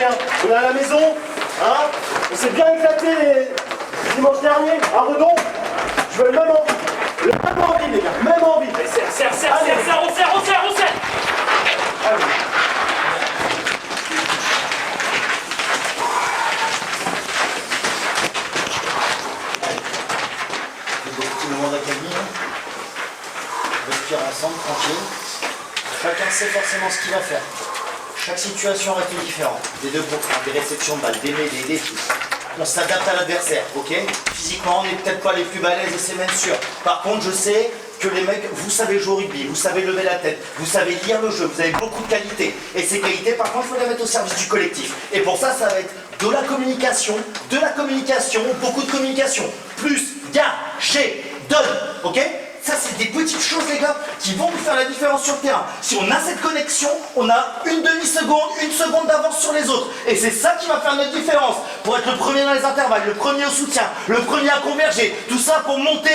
hein. On est à la maison, hein. On s'est bien éclaté dimanche dernier à Redon. Je veux le même envie. Le même envie, les gars. Même envie. Serre, on serre. Allez. Tout le monde accalmie. Respire ensemble, tranquille. Chacun sait forcément ce qu'il va faire. Chaque situation reste différente. Des deux groupes, des réceptions de balles, des mêlées, des défis. On s'adapte à l'adversaire, ok? Physiquement, on n'est peut-être pas les plus balèzes et c'est même sûr. Par contre, je sais que les mecs, vous savez jouer au rugby, vous savez lever la tête, vous savez lire le jeu, vous avez beaucoup de qualités. Et ces qualités, par contre, il faut les mettre au service du collectif. Et pour ça, ça va être de la communication, beaucoup de communication. Plus, gain, chez, donne, ok? Ça, c'est des petites choses, les gars, qui vont nous faire la différence sur le terrain. Si on a cette connexion, on a une demi-seconde, une seconde d'avance sur les autres. Et c'est ça qui va faire notre différence. Pour être le premier dans les intervalles, le premier au soutien, le premier à converger. Tout ça pour monter.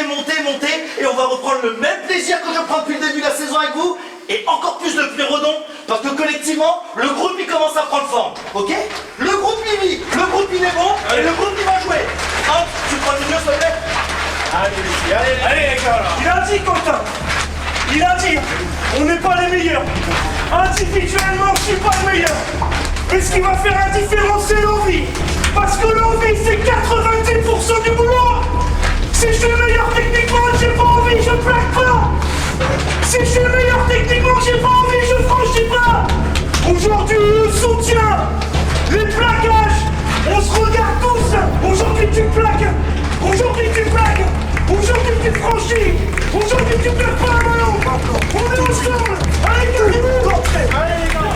Et on va reprendre le même plaisir que je prends depuis le début de la saison avec vous. Et encore plus depuis Redon. Parce que collectivement, le groupe, il commence à prendre forme. Ok? Le groupe, il vit. Le groupe, il est bon. Et le groupe, il va jouer. Hop, tu prends le milieu, s'il te plaît. Allez, messieurs, Allez, les gars, là. Il a dit, Quentin. Il a dit, on n'est pas les meilleurs. Individuellement, je suis pas le meilleur. Mais ce qui va faire la différence, c'est l'envie. Parce que l'envie, c'est 90% du boulot. Si je suis meilleur techniquement, j'ai pas envie, je plaque pas. Si je suis meilleur techniquement, j'ai pas envie, je franchis pas. Aujourd'hui, le soutien, les plaquages, on se regarde tous. Aujourd'hui, tu plaques. Aujourd'hui, tu plaques. Aujourd'hui, tu franchis. Aujourd'hui, tu plaques pas un ballon. On est ensemble. Allez, carrément. allez, les gars.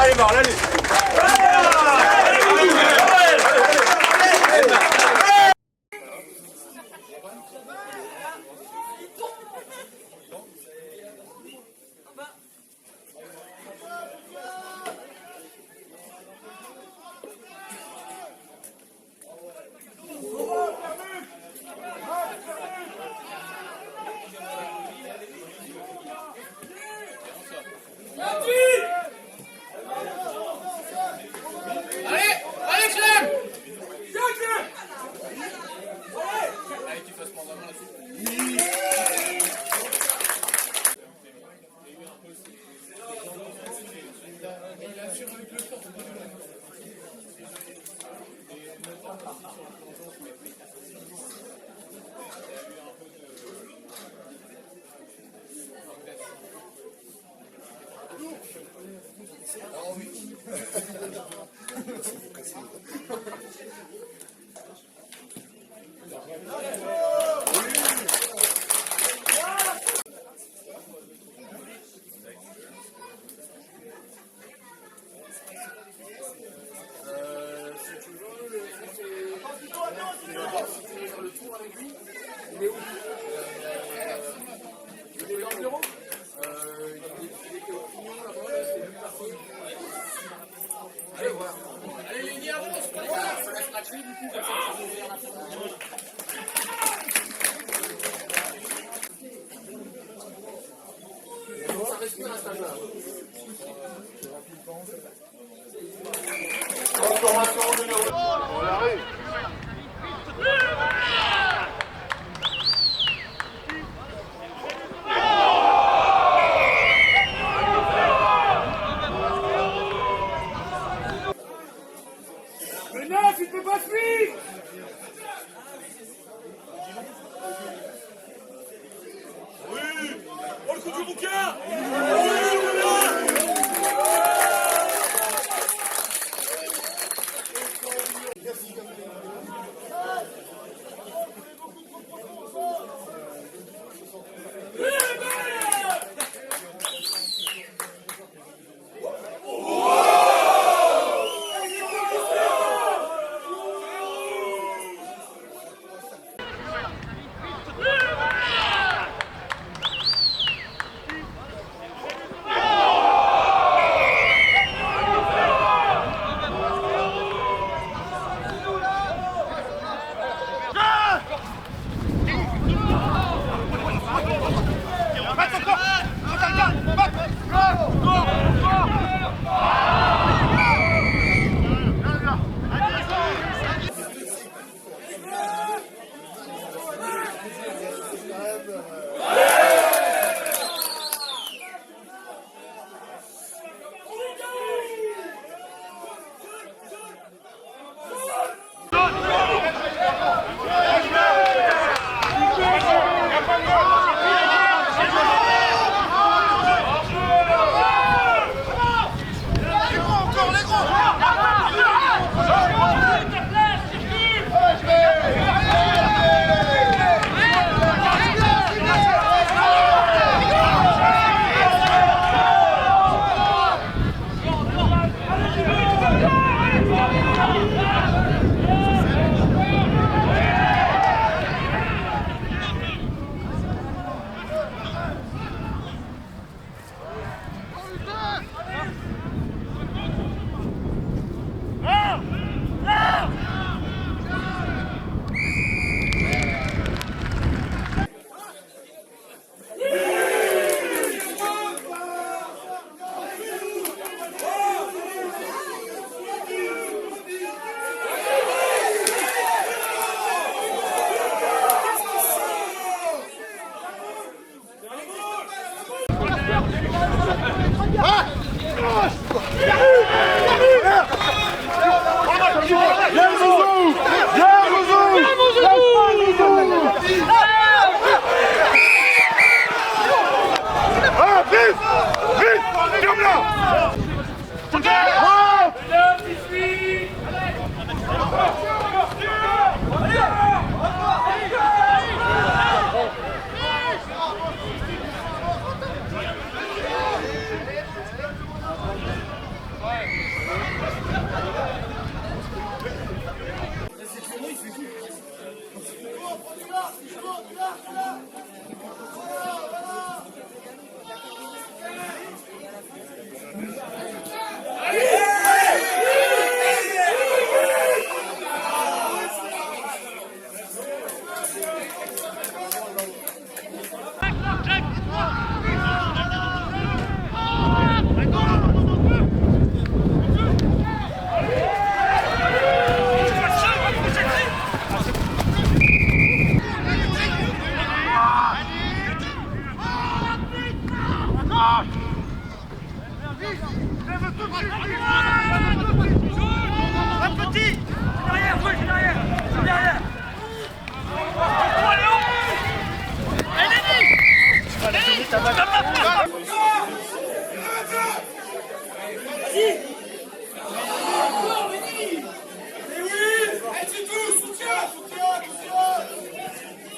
Allez, Marl, allez.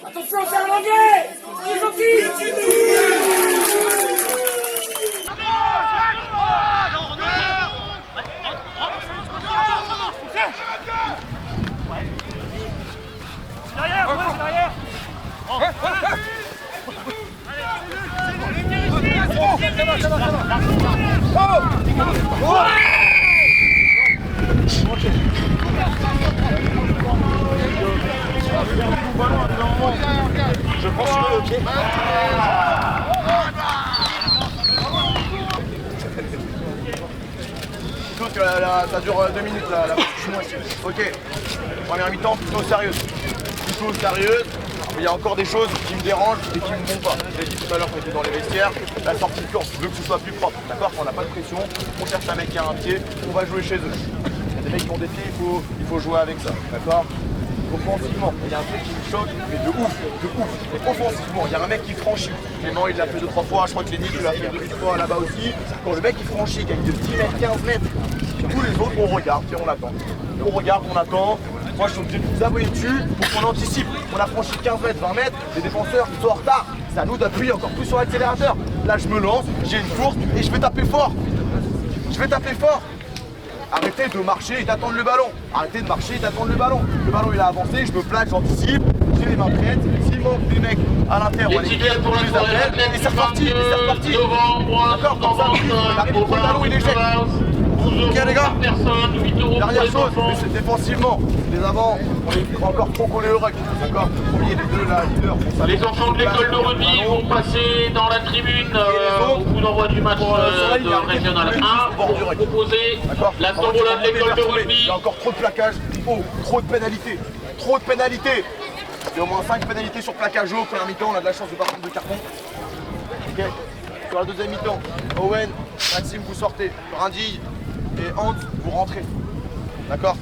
Attention, c'est un anglais! C'est gentil! Derrière, derrière. Je prends sur le pied. Écoute, ça dure 2 minutes la ok. Première mi-temps plutôt sérieuse. Plutôt sérieuse. Il y a encore des choses qui me dérangent et qui ne me vont pas. J'ai dit tout à l'heure qu'on était dans les vestiaires, la sortie de course, je veux que ce soit plus propre. D'accord? Quand on n'a pas de pression, on cherche un mec qui a un pied, on va jouer chez eux. Il y a des mecs qui ont des pieds, il faut jouer avec ça. D'accord? Offensivement, il y a un truc qui me choque, mais de ouf. Mais offensivement, il y a un mec qui franchit. Clément, il l'a fait 2-3 fois, je crois que Lenny, tu l'as fait une fois là-bas aussi. Quand le mec il franchit, il gagne de 10 mètres, 15 mètres, tous les autres, on regarde et on attend. On regarde, on attend. Moi, je suis obligé de vous aboyer dessus pour qu'on anticipe. On a franchi 15 mètres, 20 mètres, les défenseurs ils sont en retard. C'est à nous d'appuyer encore plus sur l'accélérateur. Là, je me lance, j'ai une course et je vais taper fort. Arrêtez de marcher et d'attendre le ballon. Arrêtez de marcher et d'attendre le ballon. Le ballon il a avancé, je me plaque, j'anticipe, j'ai les mains prêtes. S'il manque des mecs à l'intérieur, on les appelle et c'est reparti, D'accord, comme ça, on arrive au ballon, il est jeté. Ok les gars, dernière chose, mais c'est défensivement. Les avants, on est encore trop collés au ruck. D'accord, premier les deux là, leader. Les enfants de l'école de rugby vont passer dans la tribune au coup d'envoi du match de Régional 1 pour proposer la tombola de l'école de rugby. Il y a encore trop de plaquage, trop de pénalités. Trop de pénalités. Il y a au moins 5 pénalités sur plaquage haut. Première mi-temps, on a de la chance de pas prendre de carton. Ok. Sur la deuxième mi-temps, Owen, Maxime, vous sortez. Brindille et Hans, vous rentrez. D'accord?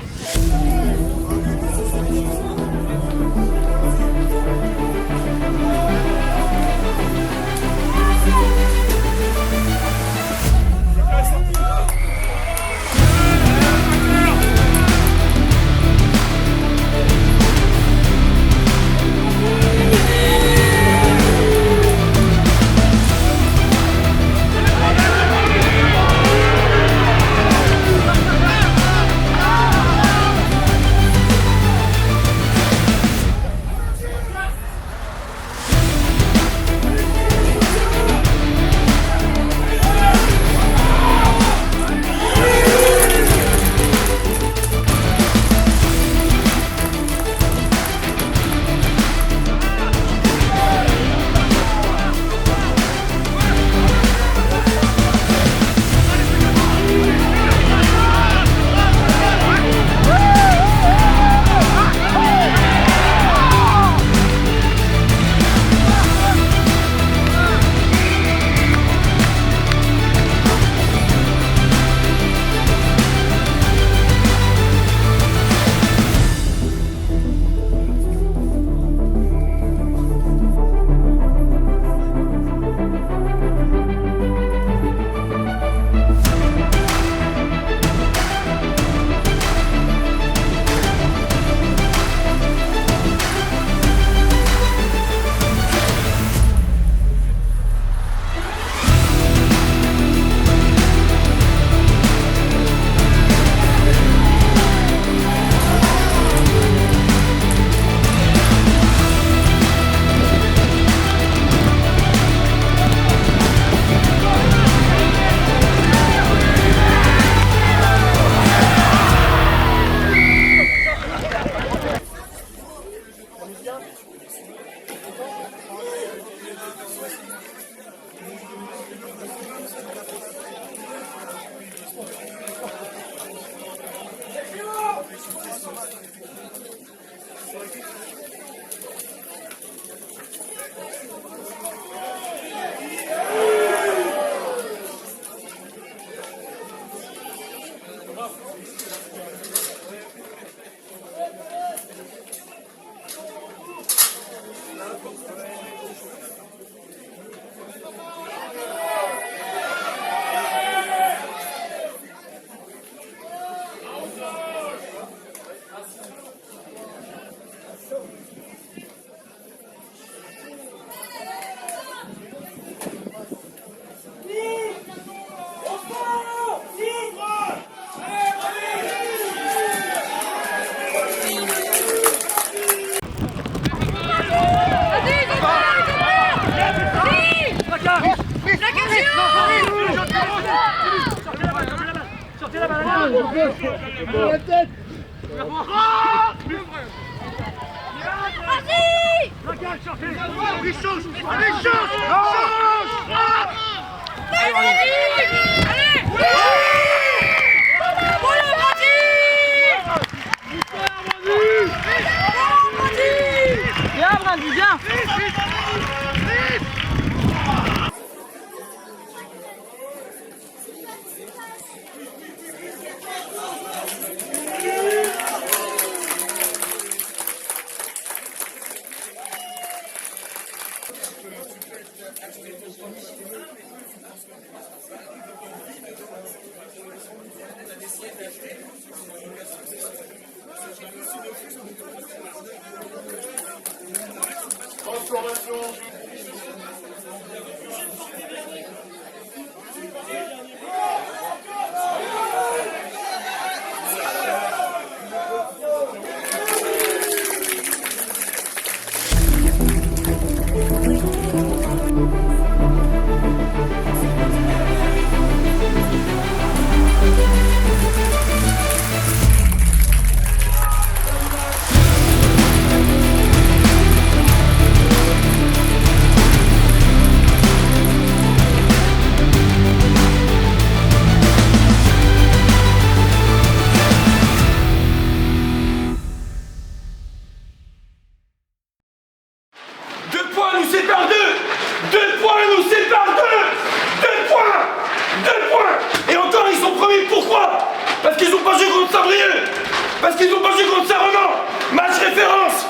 Parce qu'ils ont pas joué contre Saint-Ronan. Match référence.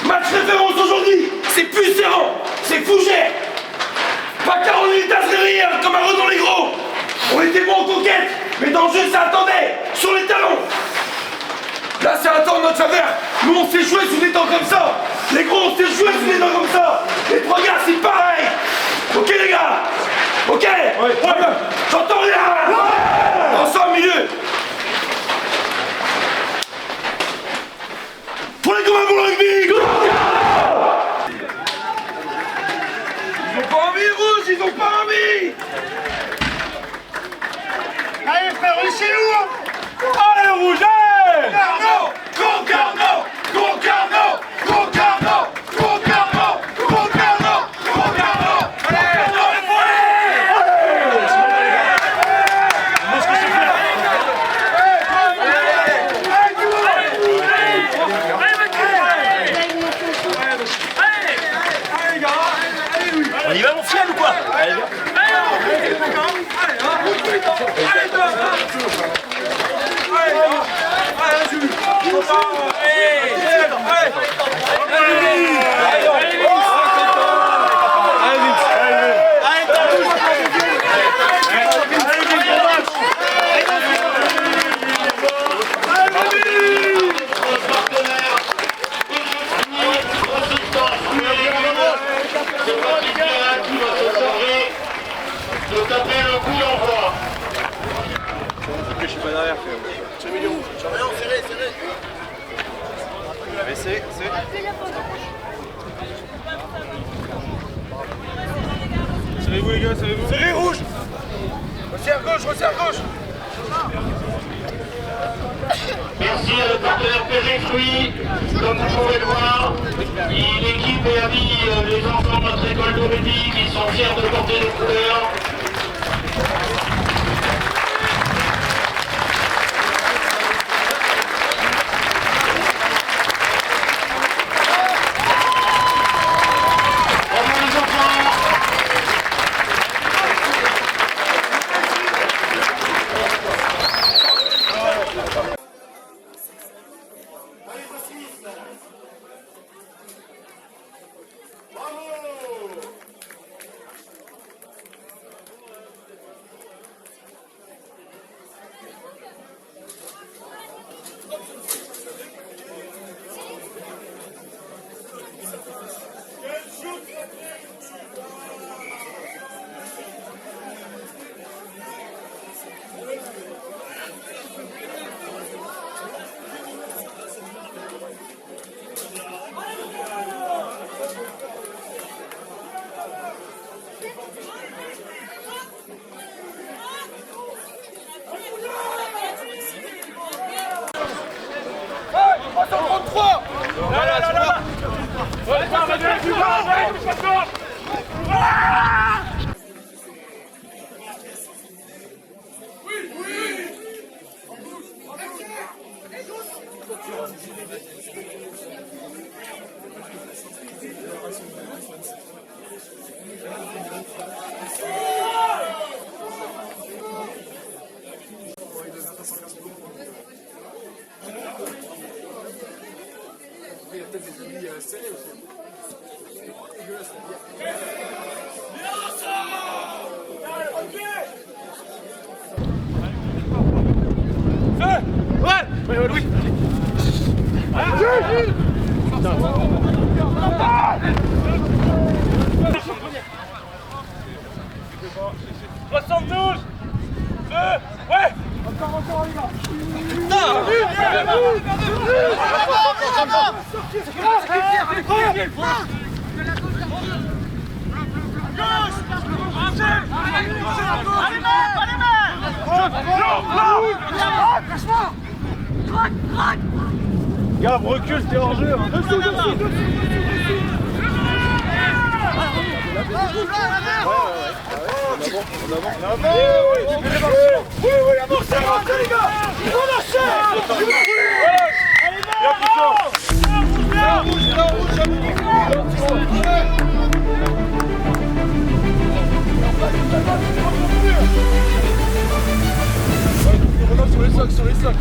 Match référence aujourd'hui. C'est Pucéran. C'est Fougère. Pas Caroline Tasserie comme à Redon les Gros. On était bons en conquête. Mais dans le jeu, ça attendait. Sur les talons. Là, c'est un temps de notre faveur. Nous, on s'est joué sous des temps comme ça. Les gros, on s'est joué sous des temps comme ça. Les trois gars, c'est pareil. Ok, les gars. Ok. Ouais. J'entends rien. Ouais. Ensemble, milieu. Pour les communs pour le rugby. Ils ont pas envie, rouge. Ils ont pas envie. Allez, frère, on est chez nous. Allez, rouge. Concarneau, Concarneau, Concarneau, Concarneau, Concarneau, Concarneau, Concarneau. On y va, mon fiel, ou quoi? Allez, viens. Je suis pas derrière, frère. C'est mignon. Serré. Mais c'est. Serrez-vous les gars, serrez-vous. Serré rouge. Resserre gauche. Merci à notre partenaire PG Fruits. Comme vous pouvez le voir, l'équipe est amis les enfants de notre école de rugby qui sont fiers de porter les couleurs. Gab, recule, t'es hors jeu. Dessous. Oui, avancez les gars. Sur les sacs.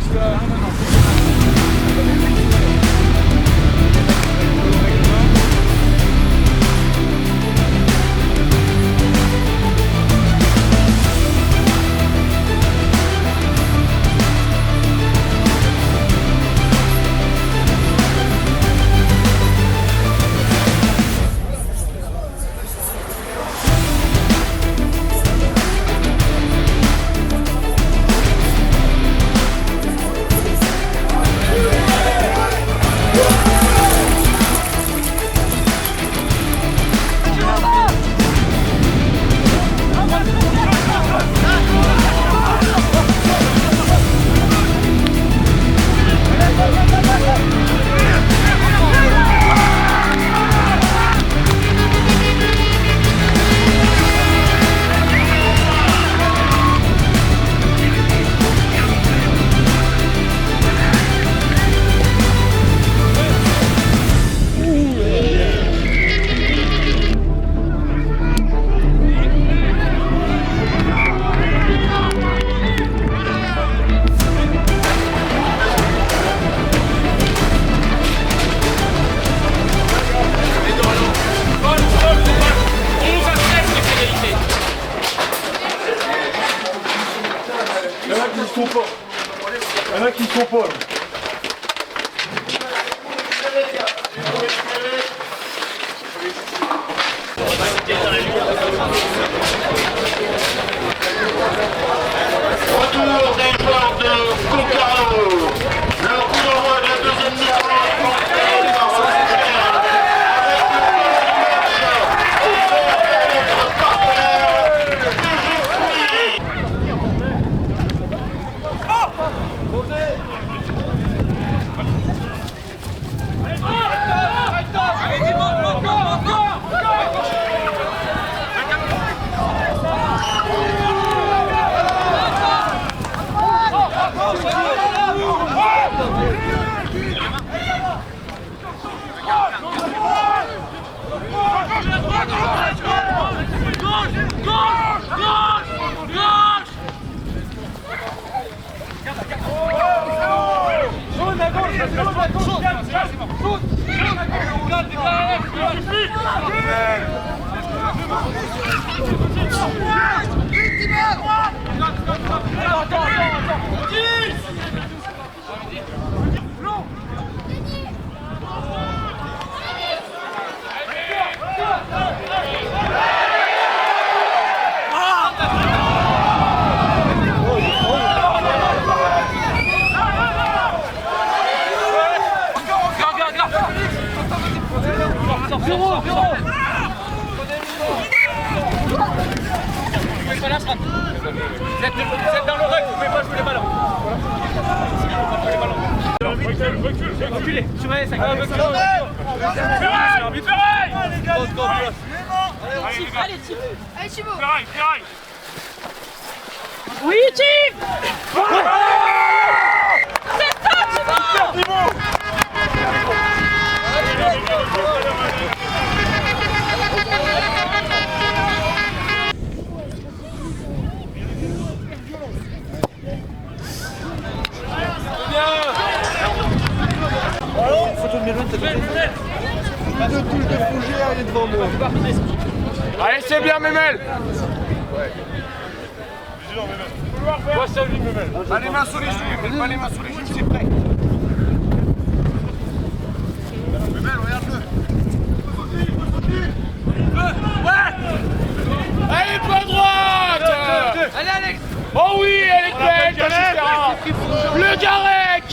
Il y en a qui ne sont pas. Retour des joueurs de Concarneau. Le coup d'envoi de la deuxième mi-temps. Vous êtes dans le rug, vous pouvez pas jouer les ballons. Reculez, surveillez ça. Allez, Thibaut. Oui, Tim. C'est ça, Thibaut. Allez, c'est bien, Memel. Pas les mains sous les genoux, pas les mains sous les genoux, c'est prêt. Memel, regarde-le. Allez, pas droite. Allez, Alex. Oh oui, elle est belle, ta super. Le Garec.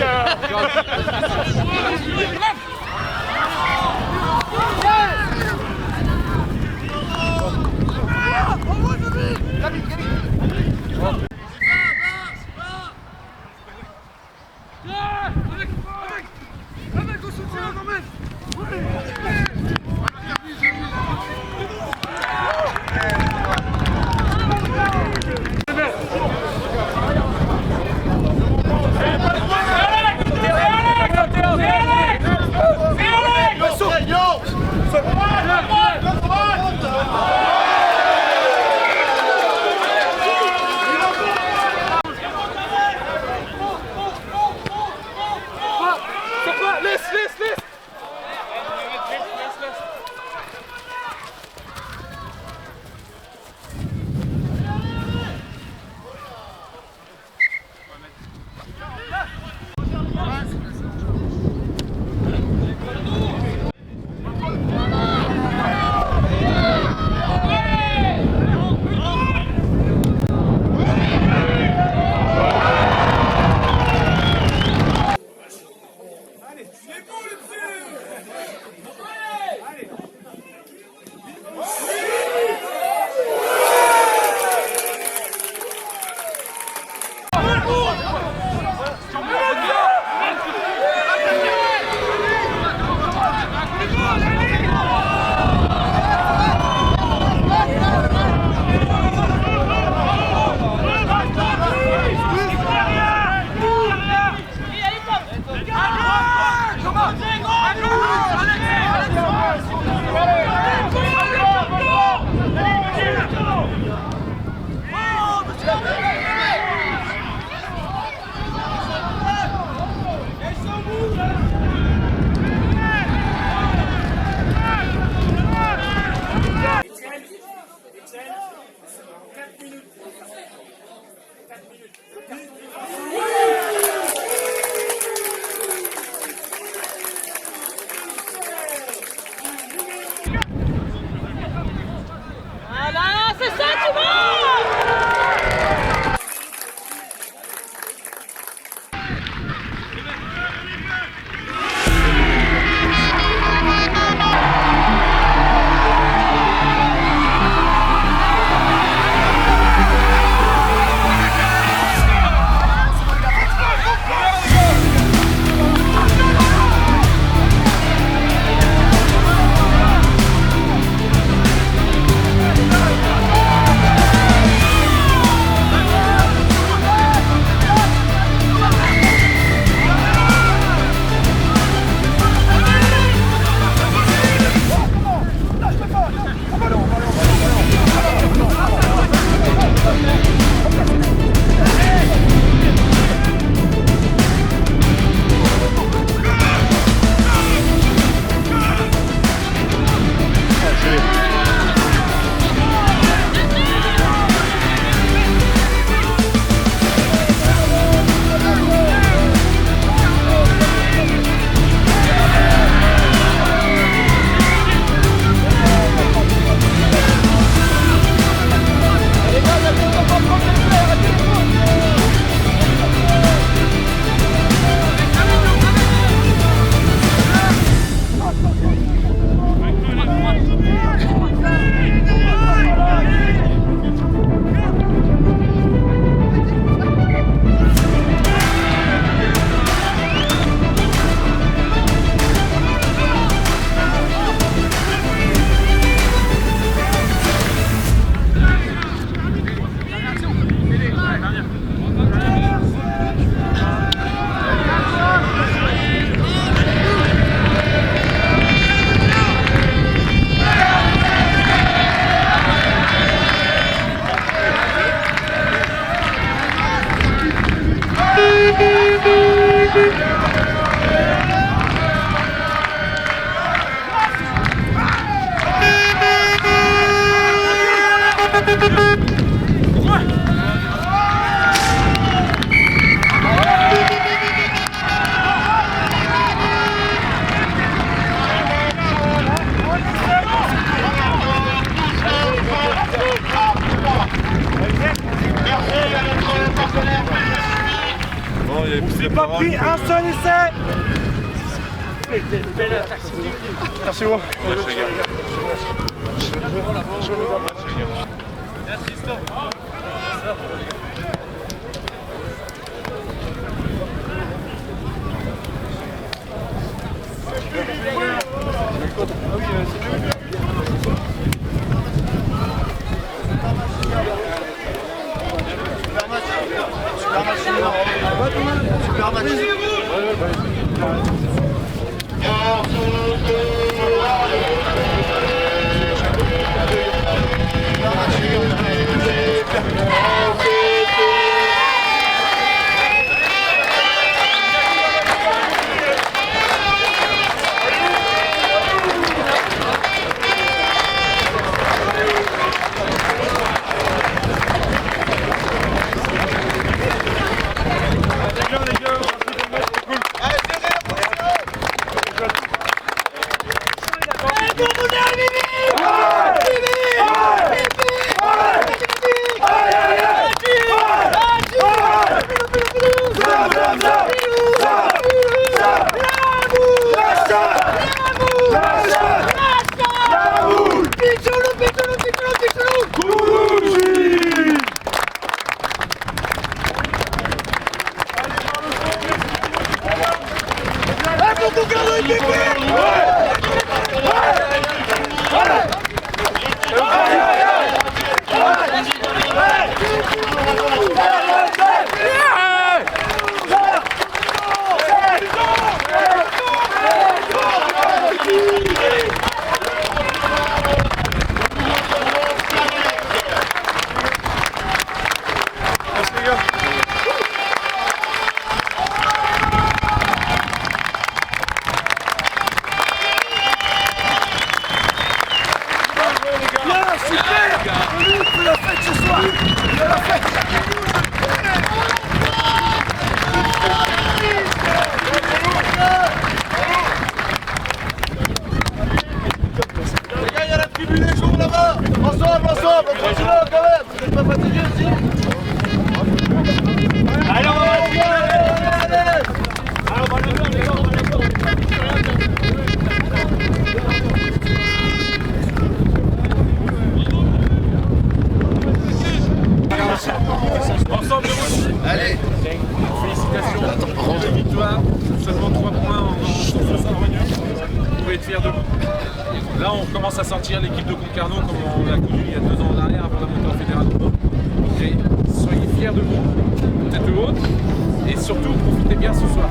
Voilà, c'est ça, tu vois. J'ai pas pris un seul essai. Merci beaucoup. Merci, stop. Allez. Félicitations. Grande victoire. Seulement 3 points en 160 minutes. Vous pouvez être fiers de vous. Là, on commence à sortir l'équipe de Concarneau comme on l'a connue il y a 2 ans en arrière avant la montée en fédération. Et soyez fiers de vous, tête haute, et surtout profitez bien ce soir.